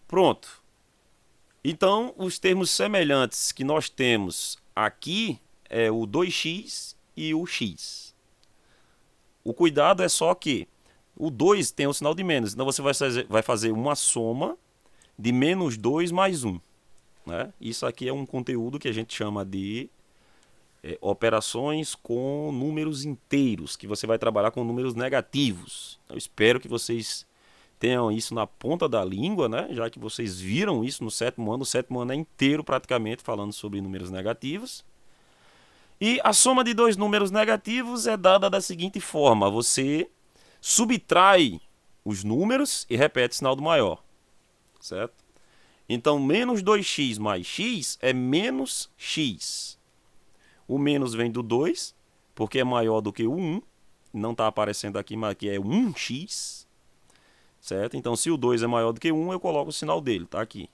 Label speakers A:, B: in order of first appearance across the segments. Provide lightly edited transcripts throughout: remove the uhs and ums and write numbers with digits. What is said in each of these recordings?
A: Pronto. Então, os termos semelhantes que nós temos aqui é o 2x e o x. O cuidado é só que o 2 tem o sinal de menos, então você vai fazer uma soma de menos 2 mais 1. Né? Isso aqui é um conteúdo que a gente chama de operações com números inteiros, que você vai trabalhar com números negativos. Eu espero que vocês tenham isso na ponta da língua, né? Já que vocês viram isso no sétimo ano. O sétimo ano é inteiro praticamente falando sobre números negativos. E a soma de dois números negativos é dada da seguinte forma: você subtrai os números e repete o sinal do maior, certo? Então, menos 2x mais x é menos x. O menos vem do 2, porque é maior do que o 1. Não está aparecendo aqui, mas aqui é 1x. Certo? Então, se o 2 é maior do que 1, eu coloco o sinal dele, tá aqui.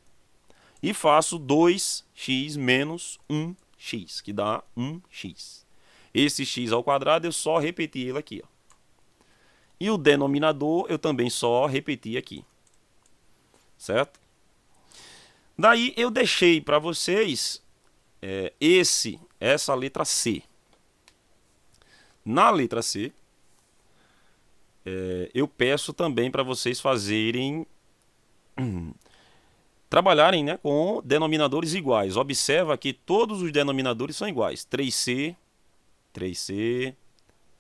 A: E faço 2x menos 1x, que dá 1x. Esse x ao quadrado eu só repeti ele aqui. Ó. E o denominador eu também só repeti aqui. Certo? Daí eu deixei para vocês essa letra C. Na letra C, eu peço também para vocês fazerem trabalharem, né, com denominadores iguais. Observa que todos os denominadores são iguais. 3C, 3C,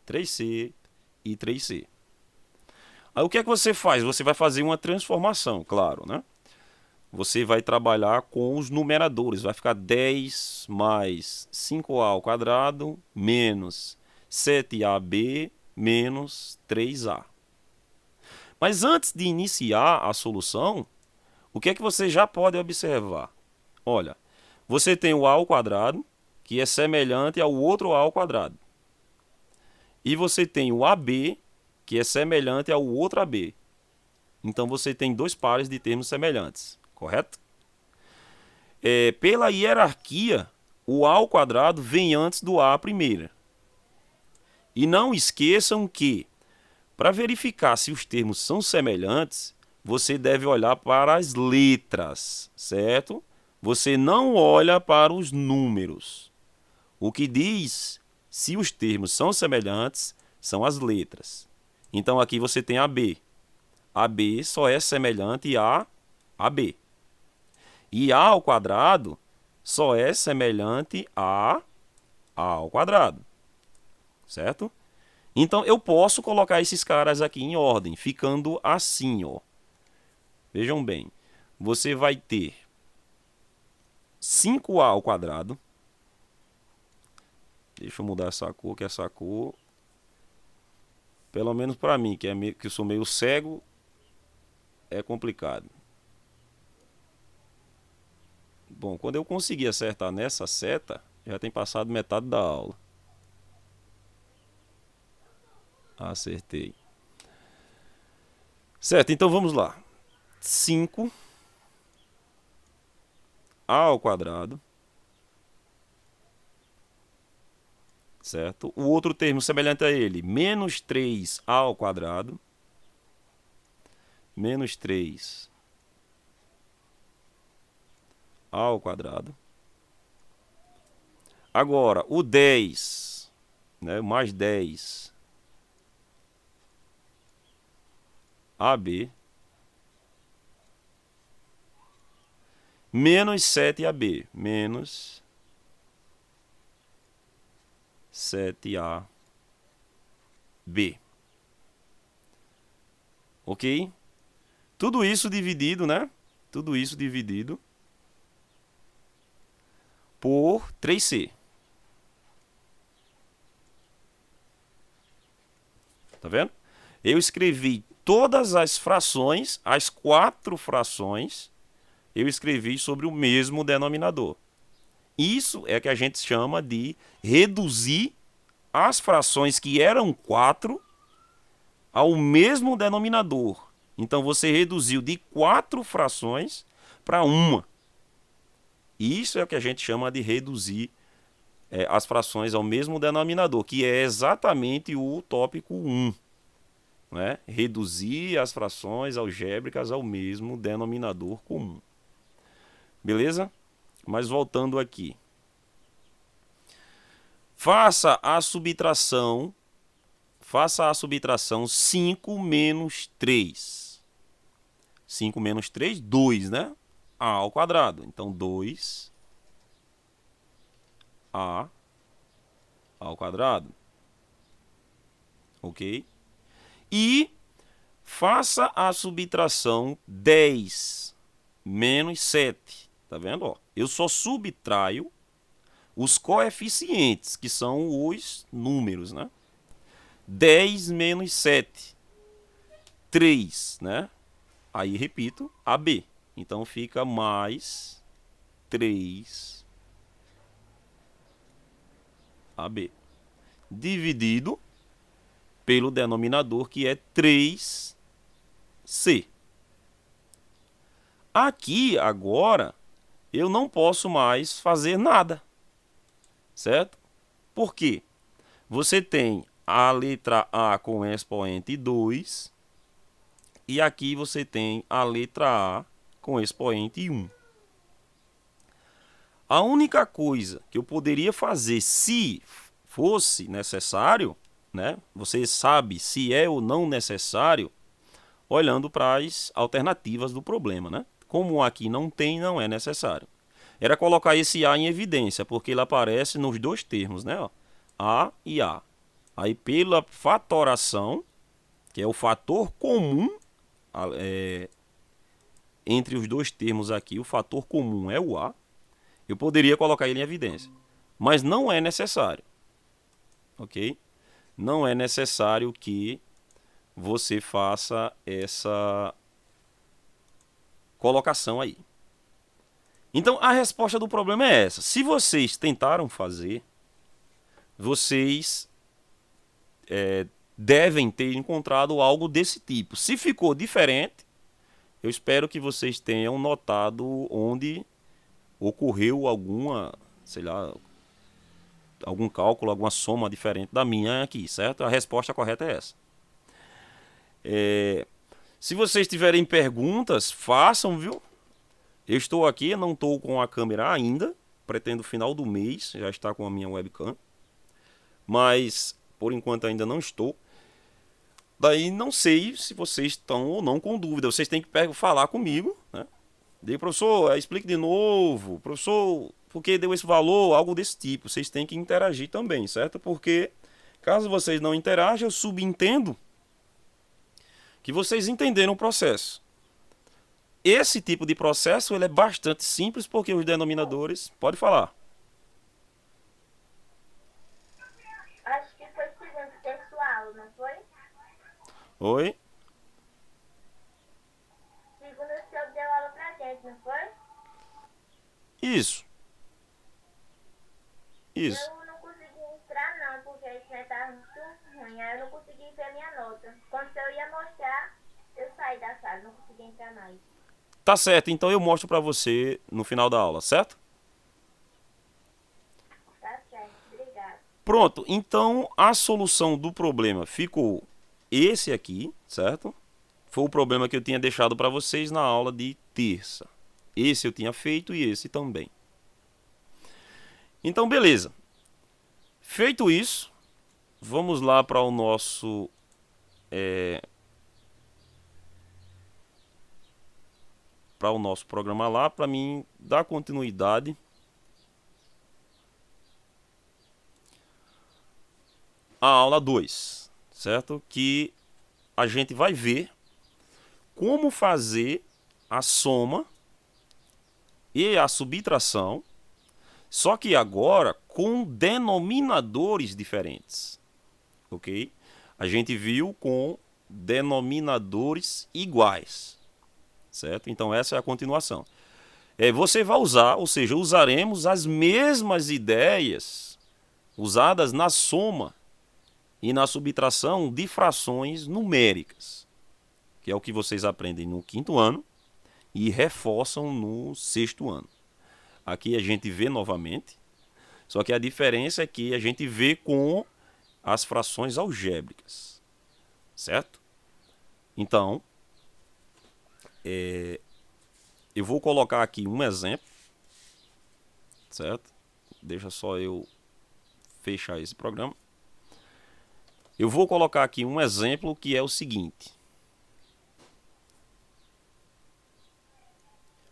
A: 3C e 3C. Aí o que é que você faz? Você vai fazer uma transformação, claro, né? Você vai trabalhar com os numeradores. Vai ficar 10 mais 5a ao quadrado menos 7ab menos 3a. Mas antes de iniciar a solução, o que é que você já pode observar? Olha, você tem o a ao quadrado, que é semelhante ao outro a ao quadrado. E você tem o ab, que é semelhante ao outro ab. Então você tem dois pares de termos semelhantes, correto? Pela hierarquia, o a ao quadrado vem antes do a à primeira. E não esqueçam que, para verificar se os termos são semelhantes, você deve olhar para as letras, certo? Você não olha para os números. O que diz se os termos são semelhantes são as letras. Então aqui você tem AB. AB só é semelhante a AB. E A ao quadrado só é semelhante a ao quadrado. Certo? Então eu posso colocar esses caras aqui em ordem, ficando assim, ó. Vejam bem, você vai ter 5a ao quadrado. Deixa eu mudar essa cor, que essa cor, pelo menos para mim, que eu sou meio cego, é complicado. Bom, quando eu conseguir acertar nessa seta, já tem passado metade da aula. Acertei. Certo, então vamos lá. 5 a ao quadrado, certo? O outro termo semelhante a ele, menos 3a ao quadrado, menos 3 ao quadrado. Agora, o 10, né, mais 10 AB, menos 7ab, menos 7ab. Ok? Tudo isso dividido, né? Tudo isso dividido por 3c. Tá vendo? Eu escrevi todas as frações, as 4 frações, eu escrevi sobre o mesmo denominador. Isso é que a gente chama de reduzir as frações que eram 4 ao mesmo denominador. Então você reduziu de 4 frações para uma. Isso é o que a gente chama de reduzir as frações ao mesmo denominador, que é exatamente o tópico 1. né? Reduzir as frações algébricas ao mesmo denominador comum. Beleza? Mas voltando aqui. Faça a subtração 5 menos 3. 5 menos 3, 2, né? A ao quadrado. Então, 2A ao quadrado. Ok? E faça a subtração 10 menos 7. Tá vendo? Ó, eu só subtraio os coeficientes, que são os números, né? 10 menos 7. 3, né? Aí, repito, AB. Então, fica mais 3AB. Dividido pelo denominador, que é 3C. Aqui, agora, eu não posso mais fazer nada. Certo? Por quê? Você tem a letra A com expoente 2 e aqui você tem a letra A com expoente 1. A única coisa que eu poderia fazer se fosse necessário, né? Você sabe se é ou não necessário olhando para as alternativas do problema, né? Como aqui não tem, não é necessário. Era colocar esse A em evidência, porque ele aparece nos dois termos, né? Ó, A e A. Aí pela fatoração, que é o fator comum entre os dois termos aqui, o fator comum é o A, eu poderia colocar ele em evidência. Mas não é necessário. Ok? Não é necessário que você faça essa colocação aí. Então, a resposta do problema é essa. Se vocês tentaram fazer, vocês devem ter encontrado algo desse tipo. Se ficou diferente, eu espero que vocês tenham notado onde ocorreu alguma, sei lá, algum cálculo, alguma soma diferente da minha aqui, certo? A resposta correta é essa. Se vocês tiverem perguntas, façam, viu? Eu estou aqui, não estou com a câmera ainda. Pretendo final do mês já estar com a minha webcam. Mas, por enquanto, ainda não estou. Daí, não sei se vocês estão ou não com dúvida. Vocês têm que falar comigo, né? Daí, professor, explique de novo. Professor, por que deu esse valor? Algo desse tipo. Vocês têm que interagir também, certo? Porque, caso vocês não interajam, eu subentendo que vocês entenderam o processo. Esse tipo de processo ele é bastante simples porque os denominadores... Pode falar.
B: Acho que foi segundo sexual, não foi?
A: Oi?
B: Segundo o senhor deu aula pra gente, não foi?
A: Isso. Isso.
B: Eu não consegui entrar não, porque a internet estava muito ruim. Aí eu não consegui ver minha nota. Quando o senhor ia mostrar, eu saí da sala, não consegui entrar mais.
A: Tá certo, então eu mostro pra você no final da aula, certo?
B: Tá certo, obrigada.
A: Pronto, então a solução do problema ficou esse aqui, certo? Foi o problema que eu tinha deixado para vocês na aula de terça. Esse eu tinha feito e esse também. Então, beleza. Feito isso, vamos lá para o nosso... para o nosso programa lá, para mim dar continuidade à aula 2, certo? Que a gente vai ver como fazer a soma e a subtração, só que agora com denominadores diferentes, ok? A gente viu com denominadores iguais, certo? Então essa é a continuação. Você vai usar, ou seja, usaremos as mesmas ideias usadas na soma e na subtração de frações numéricas, que é o que vocês aprendem no 5º ano e reforçam no 6º ano. Aqui a gente vê novamente, só que a diferença é que a gente vê com as frações algébricas, certo? Então, eu vou colocar aqui um exemplo, certo? Deixa só eu fechar esse programa. Eu vou colocar aqui um exemplo que é o seguinte.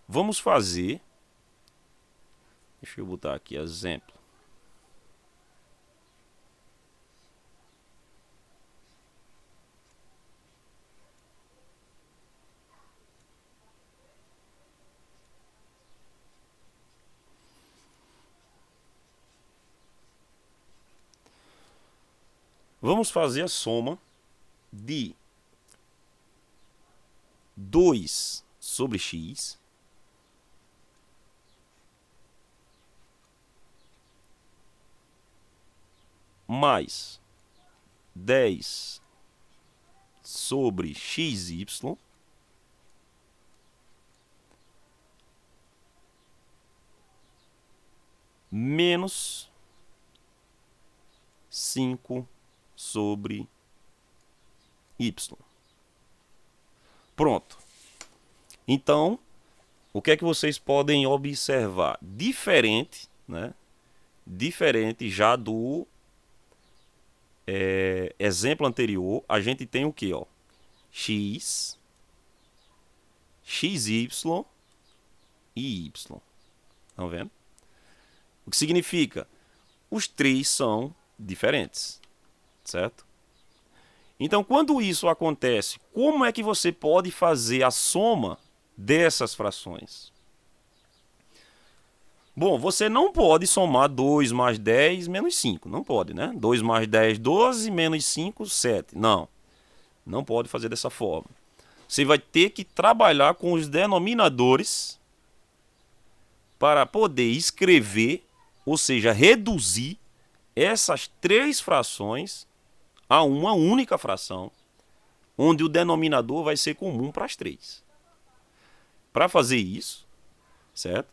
A: Vamos fazer... Deixa eu botar aqui exemplo. Vamos fazer a soma de 2 sobre x mais 10 sobre xy menos 5 sobre y. Pronto. Então, o que é que vocês podem observar? Diferente, né? Diferente já do exemplo anterior, a gente tem o que, ó? X, xy e y. Estão vendo? O que significa? Os três são diferentes, certo? Então, quando isso acontece, como é que você pode fazer a soma dessas frações? Bom, você não pode somar 2 mais 10 menos 5. Não pode, né? 2 mais 10, 12, menos 5, 7. Não. Não pode fazer dessa forma. Você vai ter que trabalhar com os denominadores para poder escrever, ou seja, reduzir essas três frações a uma única fração, onde o denominador vai ser comum para as três. Para fazer isso, certo?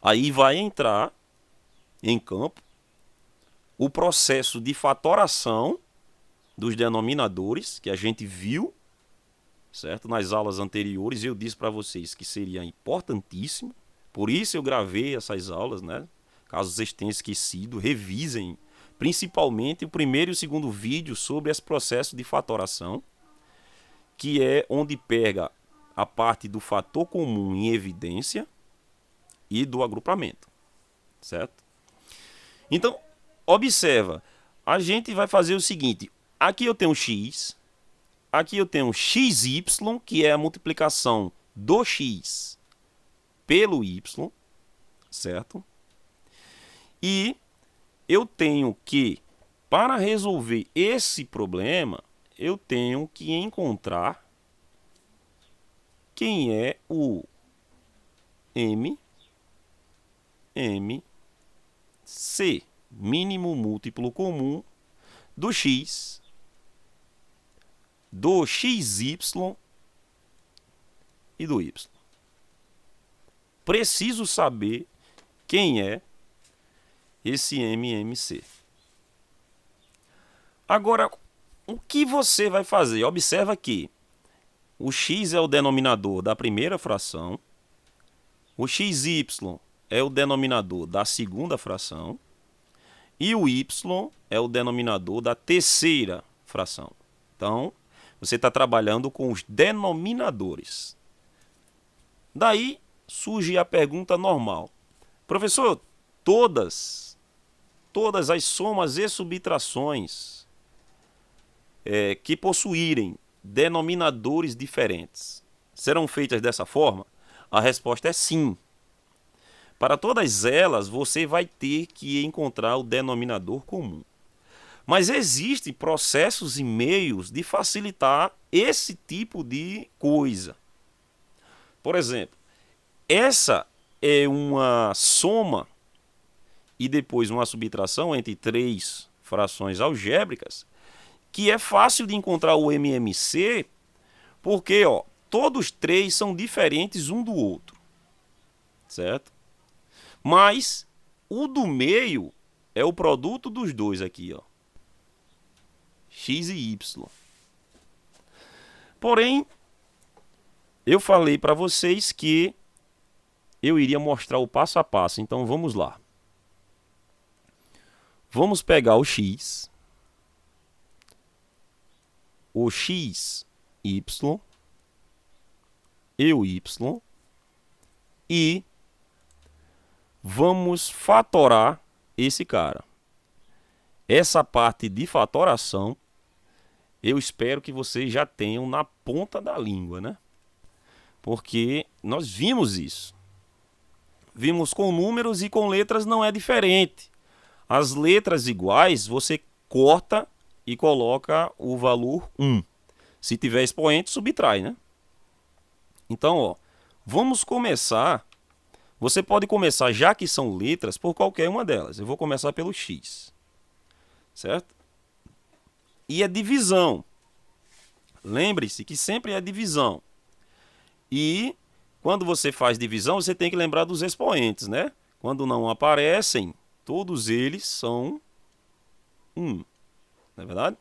A: Aí vai entrar em campo o processo de fatoração dos denominadores, que a gente viu, certo? Nas aulas anteriores, eu disse para vocês que seria importantíssimo, por isso eu gravei essas aulas, né? Caso vocês tenham esquecido, revisem principalmente o primeiro e o segundo vídeo sobre esse processo de fatoração, que é onde pega a parte do fator comum em evidência e do agrupamento, certo? Então, observa, a gente vai fazer o seguinte, aqui eu tenho x, aqui eu tenho xy, que é a multiplicação do x pelo y, certo? E eu tenho que, para resolver esse problema, eu tenho que encontrar quem é o C, mínimo múltiplo comum do x, do xy e do y. Preciso saber quem é esse MMC. Agora, o que você vai fazer? Observa que o x é o denominador da primeira fração, o xy é o denominador da segunda fração e o y é o denominador da terceira fração. Então, você está trabalhando com os denominadores. Daí surge a pergunta normal. Professor, todas as somas e subtrações que possuírem denominadores diferentes serão feitas dessa forma? A resposta é sim. Para todas elas, você vai ter que encontrar o denominador comum. Mas existem processos e meios de facilitar esse tipo de coisa. Por exemplo, essa é uma soma e depois uma subtração entre três frações algébricas, que é fácil de encontrar o MMC, porque ó, todos três são diferentes um do outro, certo? Mas o do meio é o produto dos dois aqui, ó, x e y. Porém, eu falei para vocês que eu iria mostrar o passo a passo. Então vamos lá. Vamos pegar o x, y e o y e vamos fatorar esse cara. Essa parte de fatoração, eu espero que vocês já tenham na ponta da língua, né? Porque nós vimos isso. Vimos com números e com letras não é diferente. As letras iguais, você corta e coloca o valor 1. Se tiver expoente, subtrai, né? Então, ó, vamos começar. Você pode começar, já que são letras, por qualquer uma delas. Eu vou começar pelo x. Certo? E é divisão. Lembre-se que sempre é divisão. E quando você faz divisão, você tem que lembrar dos expoentes, né? Quando não aparecem, todos eles são 1. Não é verdade?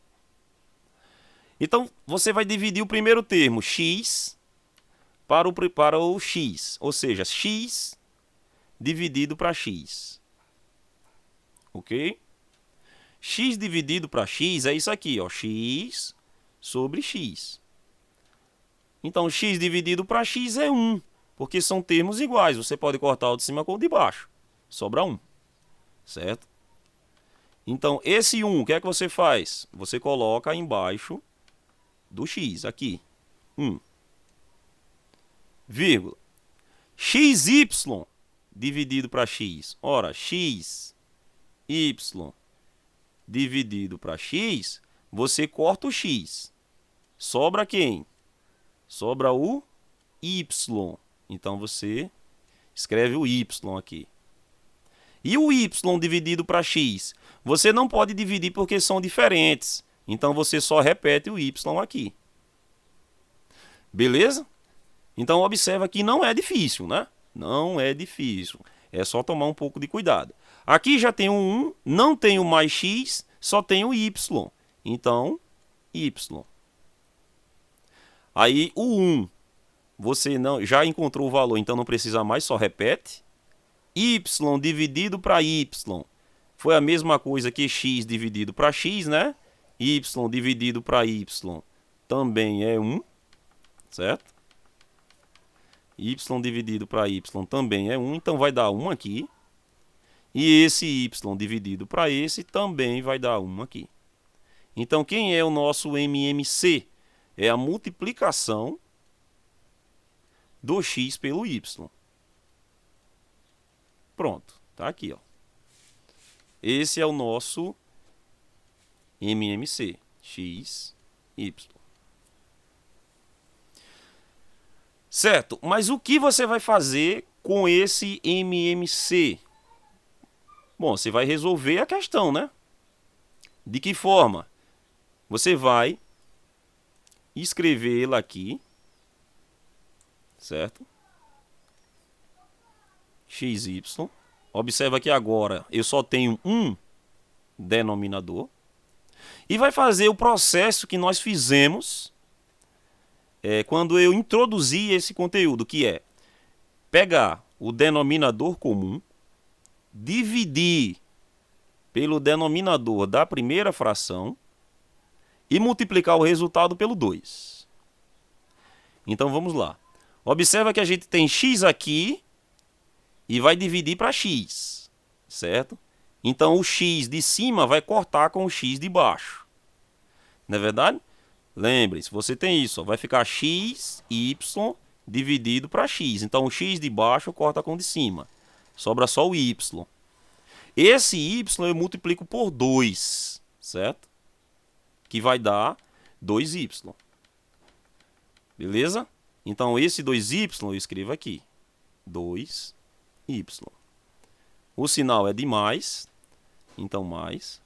A: Então, você vai dividir o primeiro termo, x, para o x. Ou seja, x dividido para x. Ok? X dividido para x é isso aqui, ó. X sobre x. Então, x dividido para x é 1. Porque são termos iguais. Você pode cortar o de cima com o de baixo. Sobra 1. Certo? Então, esse 1, o que é que você faz? Você coloca embaixo do x, aqui. 1. Vírgula. xy dividido para x. Ora, x, y dividido para x, você corta o x. Sobra quem? Sobra o y. Então, você escreve o y aqui. E o y dividido para x? Você não pode dividir porque são diferentes. Então, você só repete o y aqui. Beleza? Então, observa que não é difícil, né? Não é difícil. É só tomar um pouco de cuidado. Aqui já tem o 1, não tem o mais x, só tem o y. Então, y. Aí, o 1, você não, já encontrou o valor, então não precisa mais, só repete. Y dividido para y. Foi a mesma coisa que x dividido para x, né? Y dividido para y também é 1, certo? Y dividido para y também é 1, então vai dar 1 aqui. E esse y dividido para esse também vai dar 1 aqui. Então, quem é o nosso MMC? É a multiplicação do x pelo y. Pronto, tá aqui, ó. Esse é o nosso MMC, x, y. Certo, mas o que você vai fazer com esse MMC? Bom, você vai resolver a questão, né? De que forma? Você vai escrever ele aqui, certo? XY. Observa que agora eu só tenho um denominador. E vai fazer o processo que nós fizemos quando eu introduzi esse conteúdo, que é pegar o denominador comum, dividir pelo denominador da primeira fração e multiplicar o resultado pelo 2. Então vamos lá. Observa que a gente tem x aqui e vai dividir para x, certo? Então o x de cima vai cortar com o x de baixo. Não é verdade? Lembre-se, você tem isso, ó, vai ficar x, y dividido para x. Então o x de baixo corta com o de cima. Sobra só o y. Esse y eu multiplico por 2, certo? Que vai dar 2y. Beleza? Então esse 2y eu escrevo aqui. 2y. O sinal é de mais. Então mais.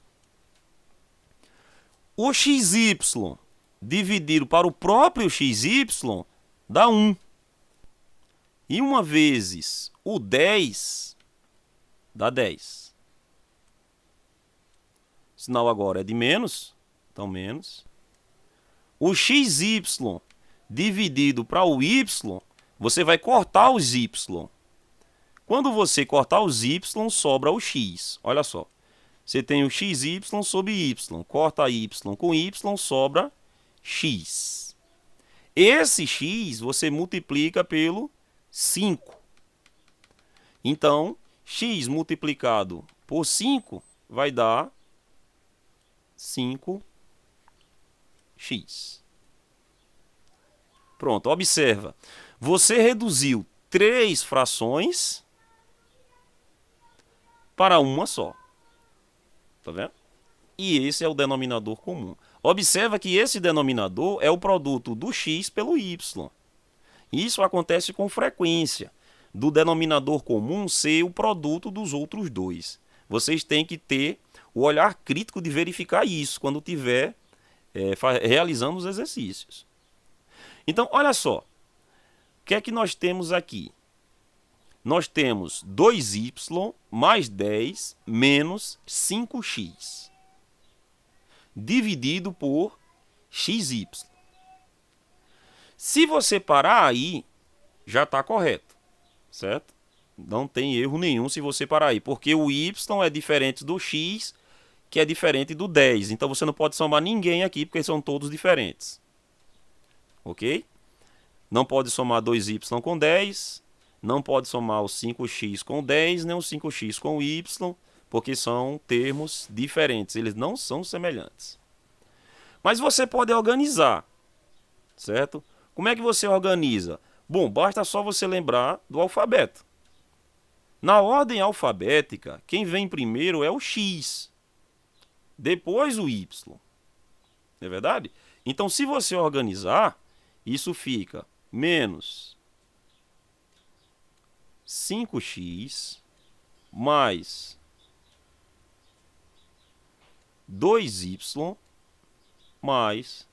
A: O xy dividido para o próprio xy dá 1. E uma vezes o 10 dá 10. O sinal agora é de menos. Então menos. O xy dividido para o y, você vai cortar os y. Quando você cortar os y, sobra o x. Olha só. Você tem o xy sobre y. Corta y com y, sobra x. Esse x você multiplica pelo 5. Então, x multiplicado por 5 vai dar 5x. Pronto, observa. Você reduziu 3 frações para uma só. Tá vendo? E esse é o denominador comum. Observa que esse denominador é o produto do x pelo y. Isso acontece com frequência, do denominador comum ser o produto dos outros dois. Vocês têm que ter o olhar crítico de verificar isso quando estiver realizando os exercícios. Então, olha só. O que é que nós temos aqui? Nós temos 2y mais 10 menos 5x. Dividido por xy. Se você parar aí, já está correto. Certo? Não tem erro nenhum se você parar aí. Porque o y é diferente do x, que é diferente do 10. Então você não pode somar ninguém aqui, porque são todos diferentes. Ok? Não pode somar 2y com 10. Não pode somar o 5x com 10, nem o 5x com y, porque são termos diferentes. Eles não são semelhantes. Mas você pode organizar. Certo? Como é que você organiza? Bom, basta só você lembrar do alfabeto. Na ordem alfabética, quem vem primeiro é o x. Depois o y. Não é verdade? Então, se você organizar, isso fica menos 5x mais 2y mais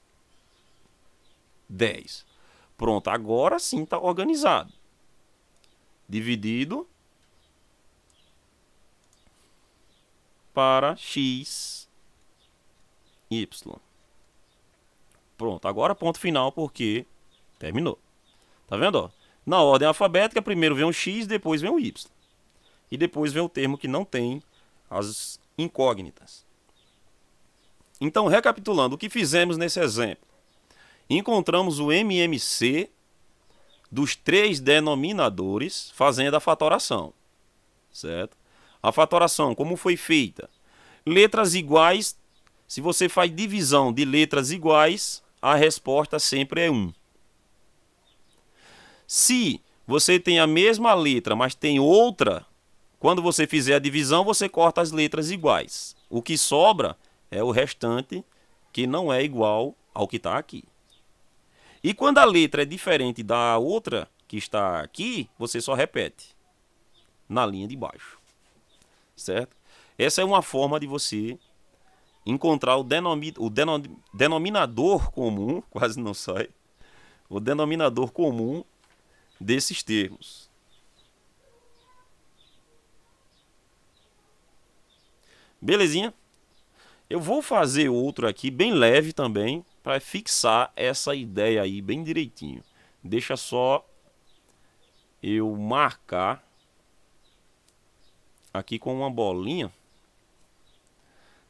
A: 10. Pronto, agora sim está organizado. Dividido para x, y. Pronto, agora ponto final porque terminou. Tá vendo? Ó? Na ordem alfabética, primeiro vem o x, depois vem o y. E depois vem o termo que não tem as incógnitas. Então, recapitulando, o que fizemos nesse exemplo? Encontramos o MMC dos 3 denominadores fazendo a fatoração. Certo? A fatoração, como foi feita? Letras iguais, se você faz divisão de letras iguais, a resposta sempre é 1. Se você tem a mesma letra, mas tem outra, quando você fizer a divisão, você corta as letras iguais. O que sobra é o restante, que não é igual ao que está aqui. E quando a letra é diferente da outra que está aqui, você só repete na linha de baixo. Certo? Essa é uma forma de você encontrar o denominador comum, quase não sai, o denominador comum desses termos. Belezinha? Eu vou fazer outro aqui bem leve também, para fixar essa ideia aí bem direitinho. Deixa só eu marcar aqui com uma bolinha,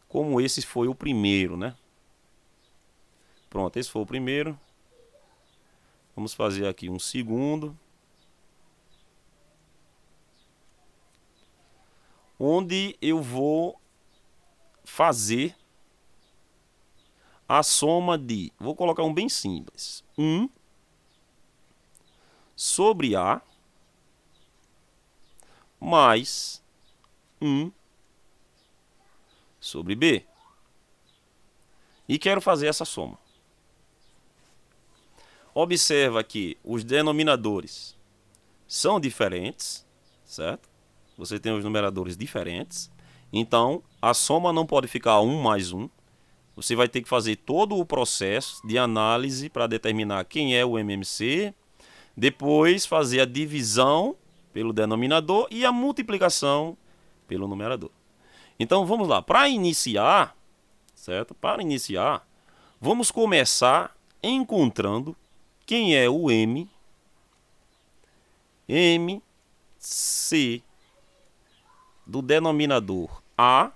A: como esse foi o primeiro, né? Pronto, esse foi o primeiro. Vamos fazer aqui um segundo, onde eu vou fazer a soma de, vou colocar um bem simples, 1 sobre A mais 1 sobre B. E quero fazer essa soma. Observa que os denominadores são diferentes, certo? Você tem os numeradores diferentes. Então, a soma não pode ficar 1 mais 1. Você vai ter que fazer todo o processo de análise para determinar quem é o MMC. Depois, fazer a divisão pelo denominador e a multiplicação pelo numerador. Então, vamos lá. Para iniciar, certo? Para iniciar, vamos começar encontrando quem é o M, MC do denominador A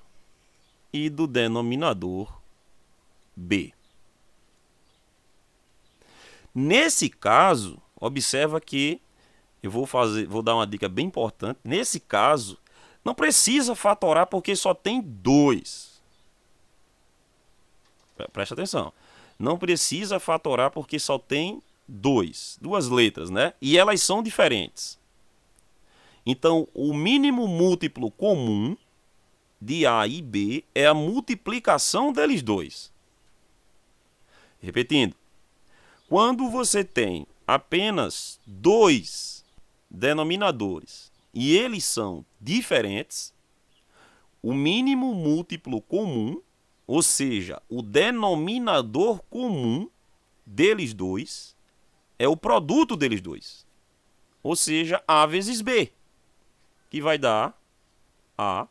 A: e do denominador B. Nesse caso, observa que eu vou dar uma dica bem importante. Nesse caso, não precisa fatorar porque só tem 2. Presta atenção. Não precisa fatorar porque só tem 2. 2 letras, né? E elas são diferentes. Então, o mínimo múltiplo comum de A e B é a multiplicação deles dois. Repetindo. Quando você tem apenas 2 denominadores e eles são diferentes, o mínimo múltiplo comum, ou seja, o denominador comum deles dois, é o produto deles dois. Ou seja, A vezes B, que vai dar AB.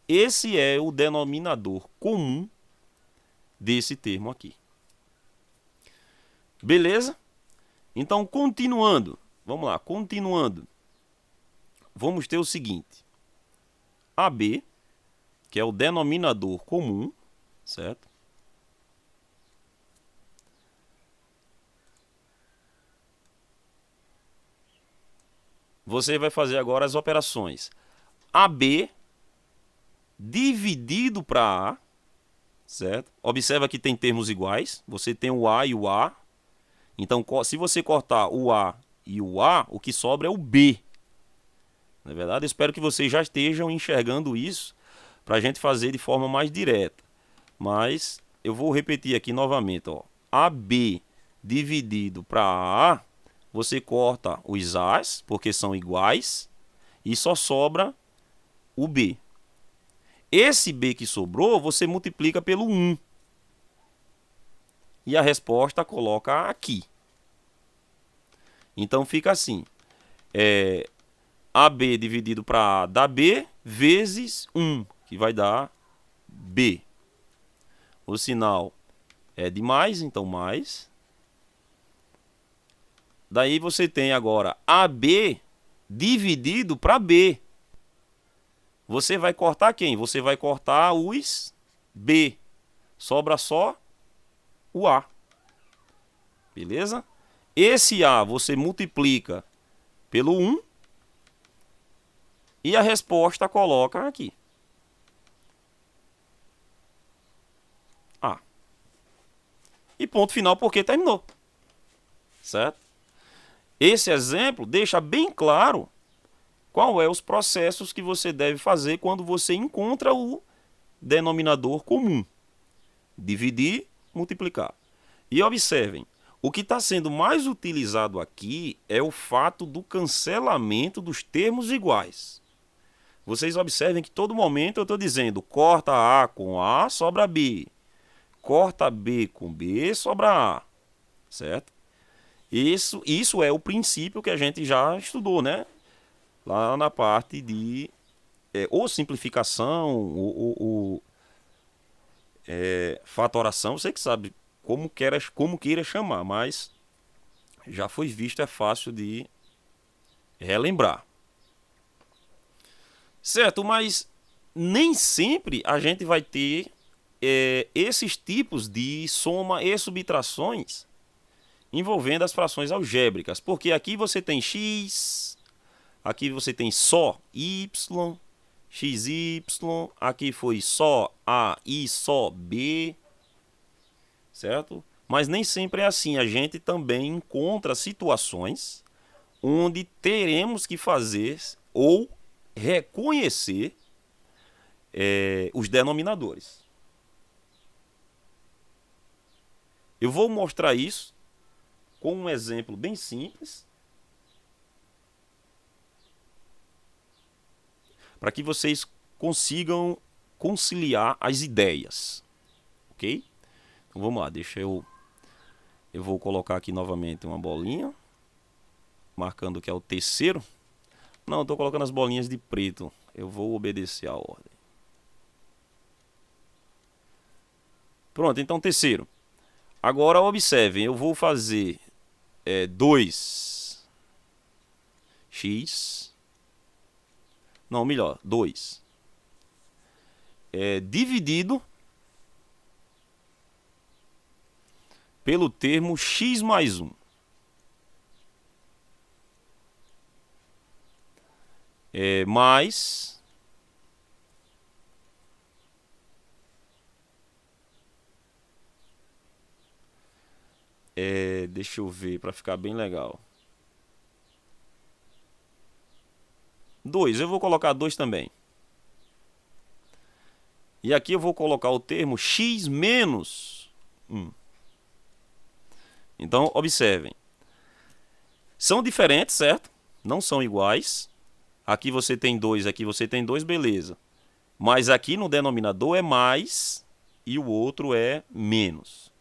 A: Esse é o denominador comum desse termo aqui. Beleza? Então, continuando. Vamos lá, continuando. Vamos ter o seguinte. AB, que é o denominador comum, certo? Você vai fazer agora as operações. AB dividido para A, certo? Observa que tem termos iguais. Você tem o A e o A. Então, se você cortar o A e o A, o que sobra é o B. Não é verdade? Eu espero que vocês já estejam enxergando isso para a gente fazer de forma mais direta. Mas eu vou repetir aqui novamente. Ó. AB dividido para A, você corta os A's, porque são iguais, e só sobra o B. Esse B que sobrou, você multiplica pelo 1. E a resposta coloca aqui. Então fica assim. AB dividido para A dá B vezes 1, que vai dar B. O sinal é de mais, então mais. Daí você tem agora AB dividido para B. Você vai cortar quem? Você vai cortar os B. Sobra só o A. Beleza? Esse A você multiplica pelo 1 e a resposta coloca aqui. A. E ponto final porque terminou. Certo? Esse exemplo deixa bem claro qual é os processos que você deve fazer quando você encontra o denominador comum. Dividir, multiplicar. E observem, o que está sendo mais utilizado aqui é o fato do cancelamento dos termos iguais. Vocês observem que todo momento eu estou dizendo corta A com A, sobra B. Corta B com B, sobra A. Certo? Isso é o princípio que a gente já estudou, né? Lá na parte de ou simplificação, ou fatoração, você que sabe como queira chamar, mas já foi visto, é fácil de relembrar. Certo, mas nem sempre a gente vai ter esses tipos de soma e subtrações envolvendo as frações algébricas, porque aqui você tem x, aqui você tem só y, xy, aqui foi só a e só b, certo? Mas nem sempre é assim. A gente também encontra situações onde teremos que fazer ou reconhecer os denominadores. Eu vou mostrar isso com um exemplo bem simples, para que vocês consigam conciliar as ideias, ok? Então vamos lá, eu vou colocar aqui novamente uma bolinha, marcando que é o terceiro. Não, estou colocando as bolinhas de preto, eu vou obedecer a ordem. Pronto, então terceiro. Agora observem, eu vou fazer 2x, não, melhor, 2, dividido pelo termo x mais 1. Mais deixa eu ver para ficar bem legal. 2, eu vou colocar 2 também. E aqui eu vou colocar o termo x menos 1. Então, observem. São diferentes, certo? Não são iguais. Aqui você tem 2, aqui você tem 2, beleza. Mas aqui no denominador é mais e o outro é menos.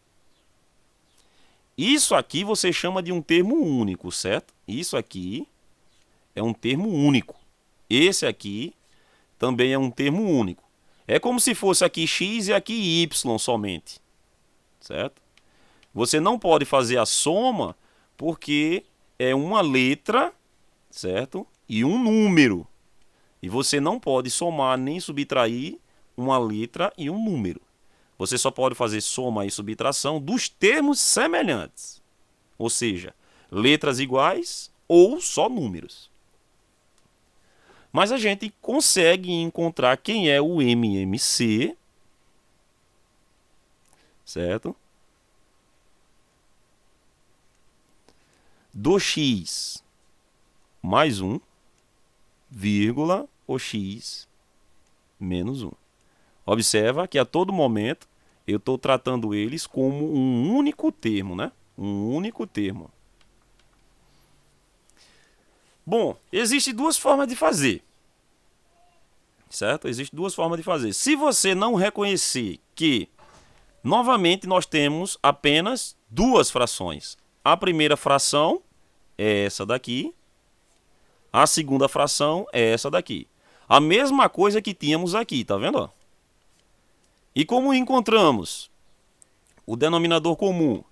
A: Isso aqui você chama de um termo único, certo? Isso aqui é um termo único. Esse aqui também é um termo único. É como se fosse aqui x e aqui y somente, certo? Você não pode fazer a soma porque é uma letra, certo? E um número. E você não pode somar nem subtrair uma letra e um número. Você só pode fazer soma e subtração dos termos semelhantes. Ou seja, letras iguais ou só números. Mas a gente consegue encontrar quem é o MMC, certo? Do x mais 1, vírgula, o x menos 1. Observa que a todo momento eu estou tratando eles como um único termo, né? Um único termo. Bom, existem duas formas de fazer. Certo? Existem duas formas de fazer. Se você não reconhecer que, novamente, nós temos apenas duas frações. A primeira fração é essa daqui. A segunda fração é essa daqui. A mesma coisa que tínhamos aqui, tá vendo? E como encontramos o denominador comum?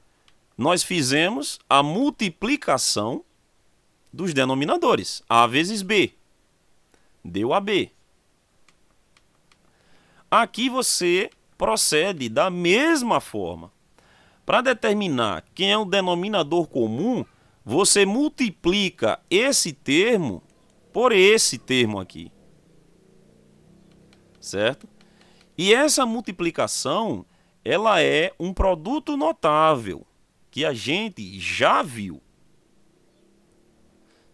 A: Nós fizemos a multiplicação dos denominadores. A vezes B. Deu AB. Aqui você procede da mesma forma. Para determinar quem é o denominador comum, você multiplica esse termo por esse termo aqui. Certo? E essa multiplicação, ela é um produto notável que a gente já viu.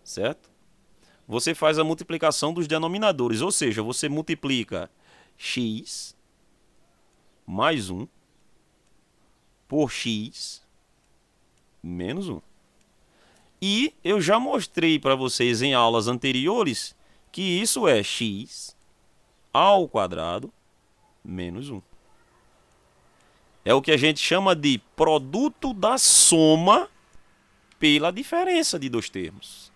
A: Certo? Você faz a multiplicação dos denominadores, ou seja, você multiplica x mais 1 por x menos 1. E eu já mostrei para vocês em aulas anteriores que isso é x ao quadrado menos 1. É o que a gente chama de produto da soma pela diferença de dois termos.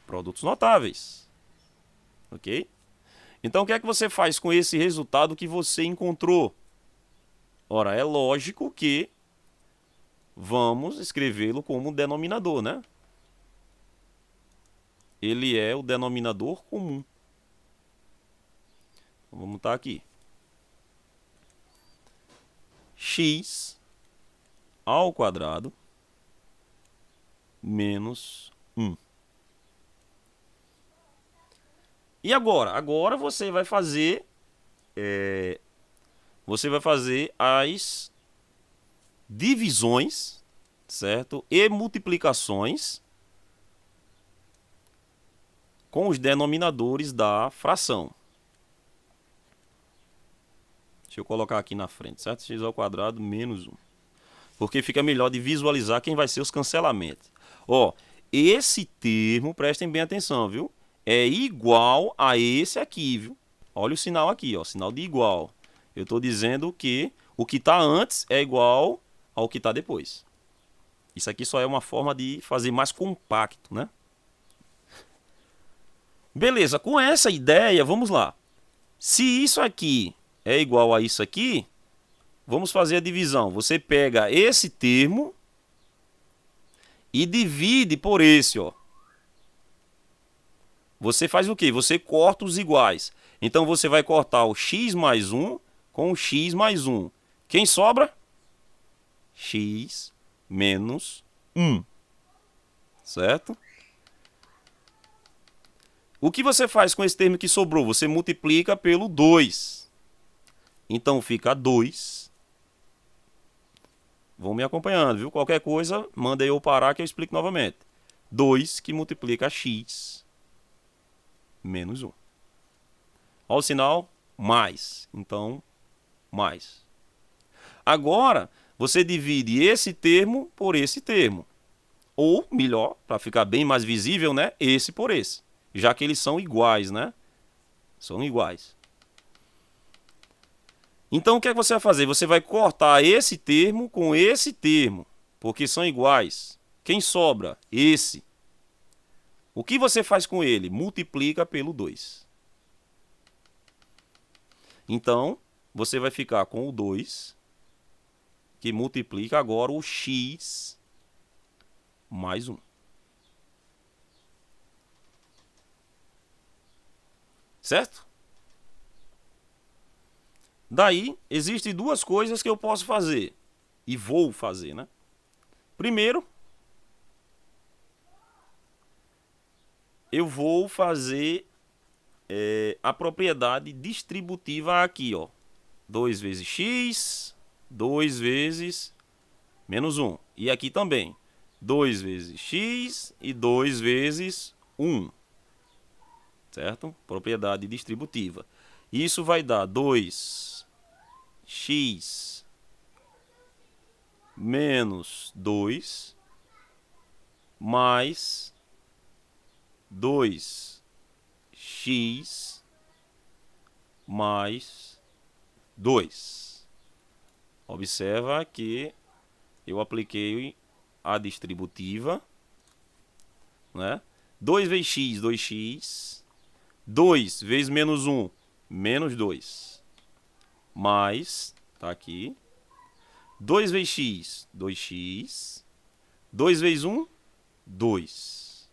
A: Produtos notáveis. Ok? Então, o que é que você faz com esse resultado que você encontrou? Ora, é lógico que vamos escrevê-lo como denominador, né? Ele é o denominador comum. Vamos botar aqui. X ao quadrado menos 1. E agora? Agora você vai fazer as divisões, certo? E multiplicações com os denominadores da fração. Deixa eu colocar aqui na frente, certo? X ao quadrado menos 1. Porque fica melhor de visualizar quem vai ser os cancelamentos. Ó, esse termo, prestem bem atenção, viu? É igual a esse aqui, viu? Olha o sinal aqui, ó, sinal de igual. Eu estou dizendo que o que está antes é igual ao que está depois. Isso aqui só é uma forma de fazer mais compacto, né? Beleza, com essa ideia, vamos lá. Se isso aqui é igual a isso aqui, vamos fazer a divisão. Você pega esse termo e divide por esse, ó. Você faz o quê? Você corta os iguais. Então você vai cortar o x mais 1 com o x mais 1. Quem sobra? X menos 1. Certo? O que você faz com esse termo que sobrou? Você multiplica pelo 2. Então fica 2. Vão me acompanhando, viu? Qualquer coisa, manda eu parar que eu explico novamente. 2 que multiplica x menos 1. Olha o sinal, mais. Então, mais. Agora, você divide esse termo por esse termo. Ou, melhor, para ficar bem mais visível, né? Esse por esse. Já que eles são iguais, né? São iguais. Então, o que é que você vai fazer? Você vai cortar esse termo com esse termo, porque são iguais. Quem sobra? Esse. O que você faz com ele? Multiplica pelo 2. Então, você vai ficar com o 2, que multiplica agora o x mais 1. Certo? Daí, existem duas coisas que eu posso fazer. E vou fazer, né? Primeiro, eu vou fazer a propriedade distributiva aqui, ó. 2 vezes x, 2 vezes menos 1. E aqui também. 2 vezes x e 2 vezes 1. Certo? Propriedade distributiva. Isso vai dar 2x menos 2 mais 2x mais 2. Observa que eu apliquei a distributiva, né? 2 vezes x, 2x. 2 vezes menos 1, menos 2. Mais, tá aqui. 2 vezes x, 2x. 2 vezes 1, 2.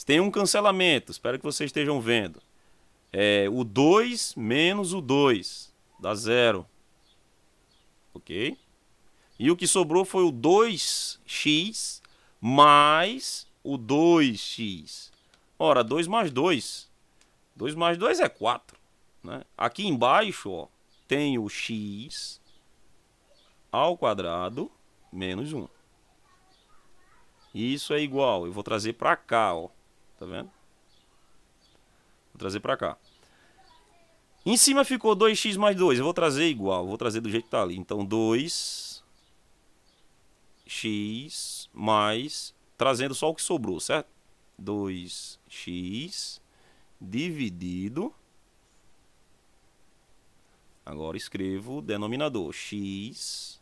A: Tem um cancelamento, espero que vocês estejam vendo. O 2 menos o 2, dá 0. Ok? E o que sobrou foi o 2x mais o 2x. Ora, 2 mais 2. 2 mais 2 é 4. Né? Aqui embaixo, ó, tem o x ao quadrado menos 1. Isso é igual. Eu vou trazer para cá, ó. Tá vendo? Vou trazer para cá. Em cima ficou 2x mais 2. Eu vou trazer igual. Vou trazer do jeito que tá ali. Então, 2x mais... Trazendo só o que sobrou, certo? 2x dividido... Agora escrevo o denominador. X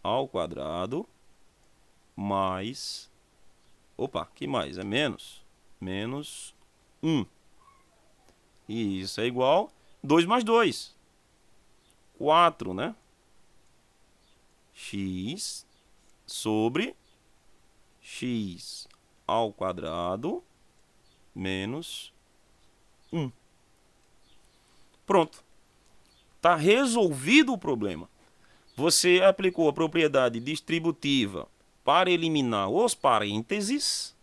A: ao quadrado mais... Opa, que mais? É menos. Menos 1. E isso é igual 2 mais 2. 4, né? X sobre x ao quadrado menos 1. Pronto. Está resolvido o problema. Você aplicou a propriedade distributiva para eliminar os parênteses.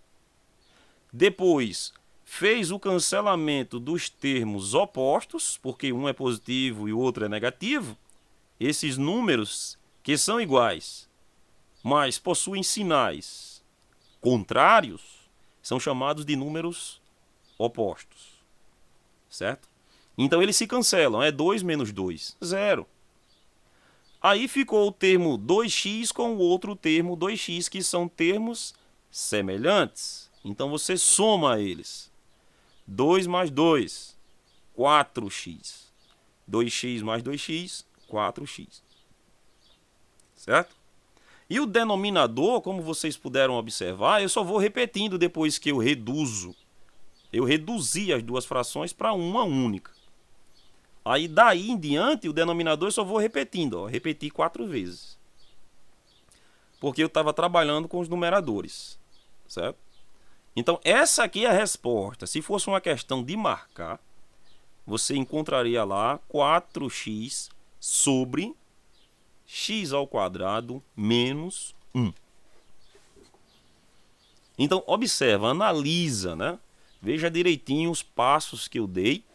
A: Depois, fez o cancelamento dos termos opostos, porque um é positivo e o outro é negativo. Esses números que são iguais, mas possuem sinais contrários, são chamados de números opostos. Certo? Então eles se cancelam. É 2 menos 2, 0. Aí ficou o termo 2x com o outro termo 2x, que são termos semelhantes. Então você soma eles. 2 mais 2, 4x. 2x mais 2x, 4x. Certo? E o denominador, como vocês puderam observar, eu só vou repetindo depois que eu reduzo. Eu reduzi as duas frações para uma única. Aí daí em diante o denominador eu só vou repetindo, ó, repetir 4 vezes. Porque eu estava trabalhando com os numeradores, certo? Então essa aqui é a resposta. Se fosse uma questão de marcar, você encontraria lá 4x sobre x ao quadrado menos 1. Então observa, analisa, né? Veja direitinho os passos que eu dei.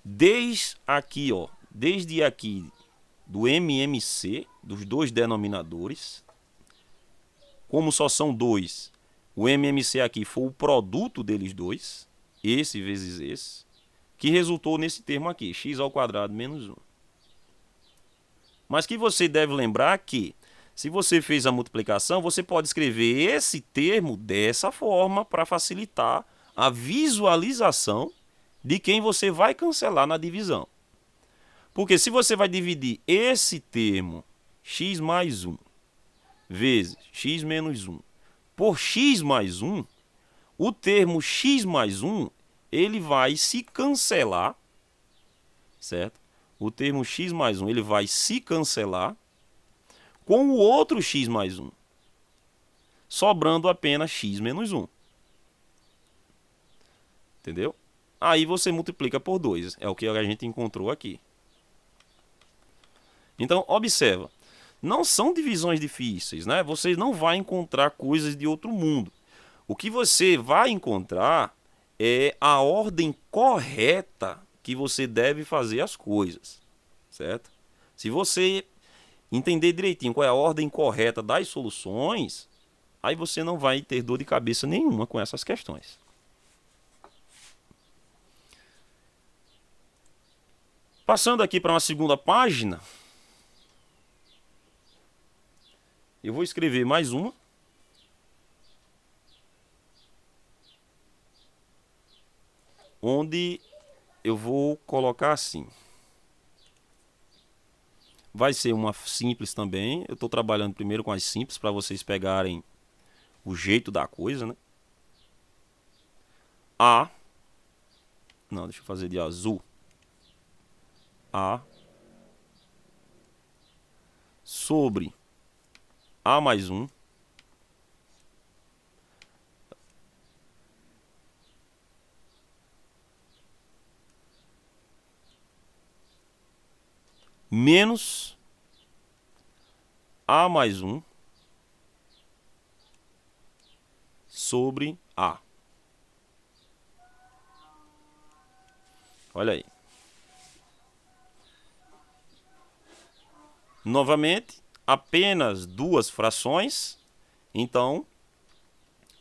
A: Desde aqui do MMC, dos dois denominadores, como só são dois, o MMC aqui foi o produto deles dois, esse vezes esse, que resultou nesse termo aqui, x ao quadrado menos 1. Mas que você deve lembrar que, se você fez a multiplicação, você pode escrever esse termo dessa forma para facilitar a visualização de quem você vai cancelar na divisão. Porque se você vai dividir esse termo, x mais 1, vezes x menos 1, por x mais 1, o termo x mais 1, ele vai se cancelar, certo? O termo x mais 1, ele vai se cancelar com o outro x mais 1, sobrando apenas x menos 1. Entendeu? Aí você multiplica por 2, é o que a gente encontrou aqui. Então, observa, não são divisões difíceis, né? Você não vai encontrar coisas de outro mundo. O que você vai encontrar é a ordem correta que você deve fazer as coisas, certo? Se você entender direitinho qual é a ordem correta das soluções, aí você não vai ter dor de cabeça nenhuma com essas questões. Passando aqui para uma segunda página, eu vou escrever mais uma. Onde eu vou colocar assim. Vai ser uma simples também. Eu estou trabalhando primeiro com as simples para vocês pegarem o jeito da coisa, né? A. Não, deixa eu fazer de azul. A sobre A mais 1 menos A mais 1 sobre A. Olha aí. Novamente, apenas duas frações, então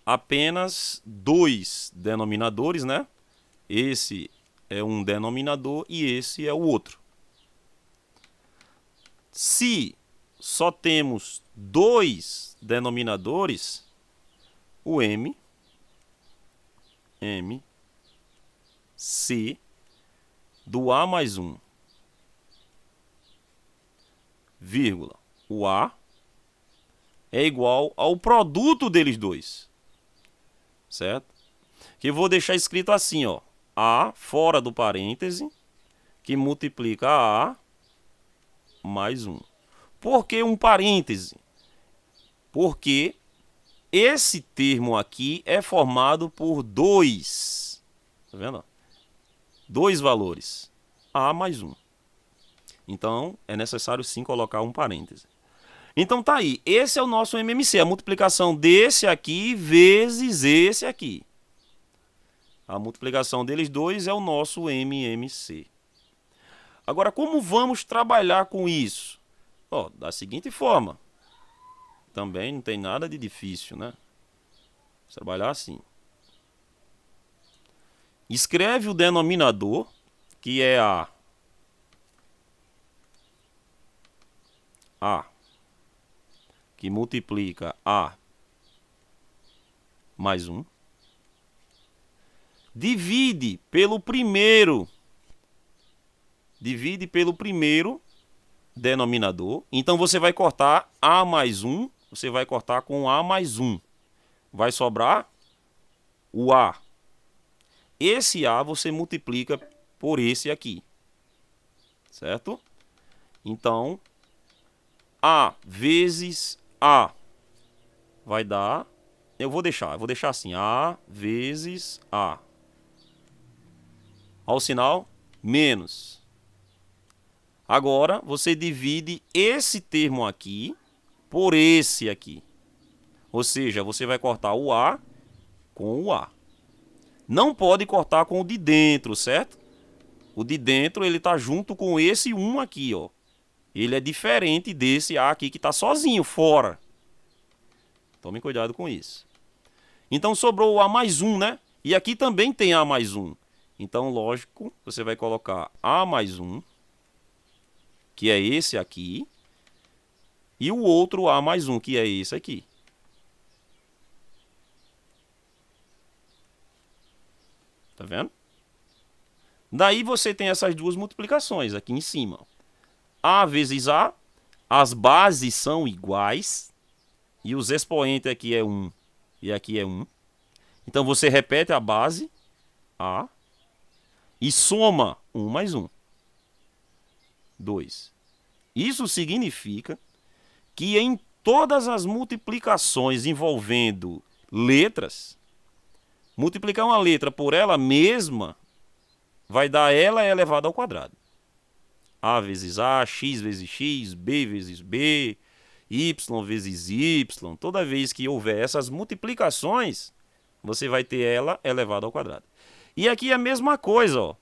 A: apenas dois denominadores, né? Esse é um denominador e esse é o outro. Se só temos dois denominadores, o C do A mais 1, vírgula, o A é igual ao produto deles dois, certo? Que eu vou deixar escrito assim, ó, A fora do parêntese, que multiplica A mais 1. Por que um parêntese? Porque esse termo aqui é formado por dois, tá vendo? Dois valores, A mais 1. Então, é necessário sim colocar um parêntese. Então tá aí, esse é o nosso MMC, a multiplicação desse aqui vezes esse aqui. A multiplicação deles dois é o nosso MMC. Agora, como vamos trabalhar com isso? Ó, da seguinte forma. Também não tem nada de difícil, né? Vamos trabalhar assim. Escreve o denominador, que é A que multiplica A mais 1. Divide pelo primeiro denominador. Então você vai cortar A mais 1, você vai cortar com A mais 1. Vai sobrar o A. Esse A você multiplica por esse aqui. certo? Então, A vezes A vai dar... Eu vou deixar assim, A vezes A. Ao sinal, menos. Agora, você divide esse termo aqui por esse aqui. Ou seja, você vai cortar o A com o A. Não pode cortar com o de dentro, certo? O de dentro, ele tá junto com esse 1 aqui, ó. Ele é diferente desse A aqui que tá sozinho, fora. Tome cuidado com isso. Então sobrou o A mais 1, né? E aqui também tem A mais 1. Então, lógico, você vai colocar A mais 1, que é esse aqui, e o outro A mais 1, que é esse aqui. Tá vendo? Daí você tem essas duas multiplicações aqui em cima. A vezes A, as bases são iguais, e os expoentes aqui é 1 e aqui é 1. Então você repete a base, A, e soma 1 mais 1. 2. Isso significa que em todas as multiplicações envolvendo letras, multiplicar uma letra por ela mesma vai dar ela elevado ao quadrado. A vezes A, X vezes X, B vezes B, Y vezes Y. Toda vez que houver essas multiplicações, você vai ter ela elevado ao quadrado. E aqui é a mesma coisa, ó.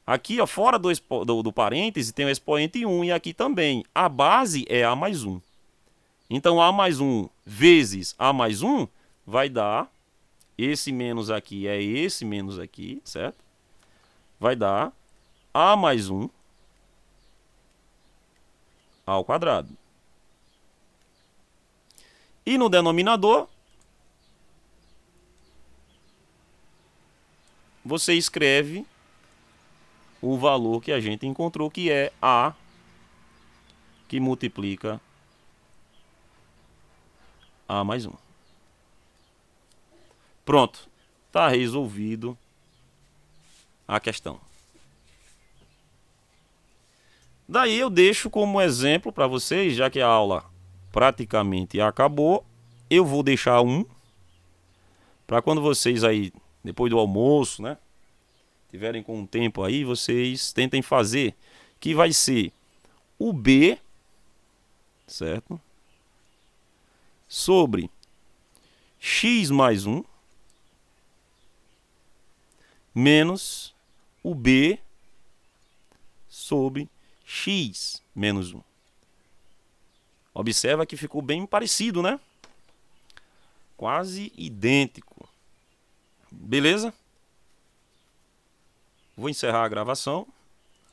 A: Aqui, ó, fora do parêntese, tem o expoente 1 e aqui também. A base é A mais 1. Então, A mais 1 vezes A mais 1 vai dar, esse menos aqui é esse menos aqui, certo? Vai dar A mais 1 ao quadrado. E no denominador, você escreve o valor que a gente encontrou, que é A, que multiplica A mais 1. Pronto, está resolvido a questão. Daí eu deixo como exemplo para vocês, já que a aula praticamente acabou, eu vou deixar um, para quando vocês aí, depois do almoço, né, tiverem com um tempo aí, vocês tentem fazer, que vai ser o B, certo? Sobre x mais 1 menos o B sobre x menos 1. Observa que ficou bem parecido, né? Quase idêntico. Beleza? Vou encerrar a gravação.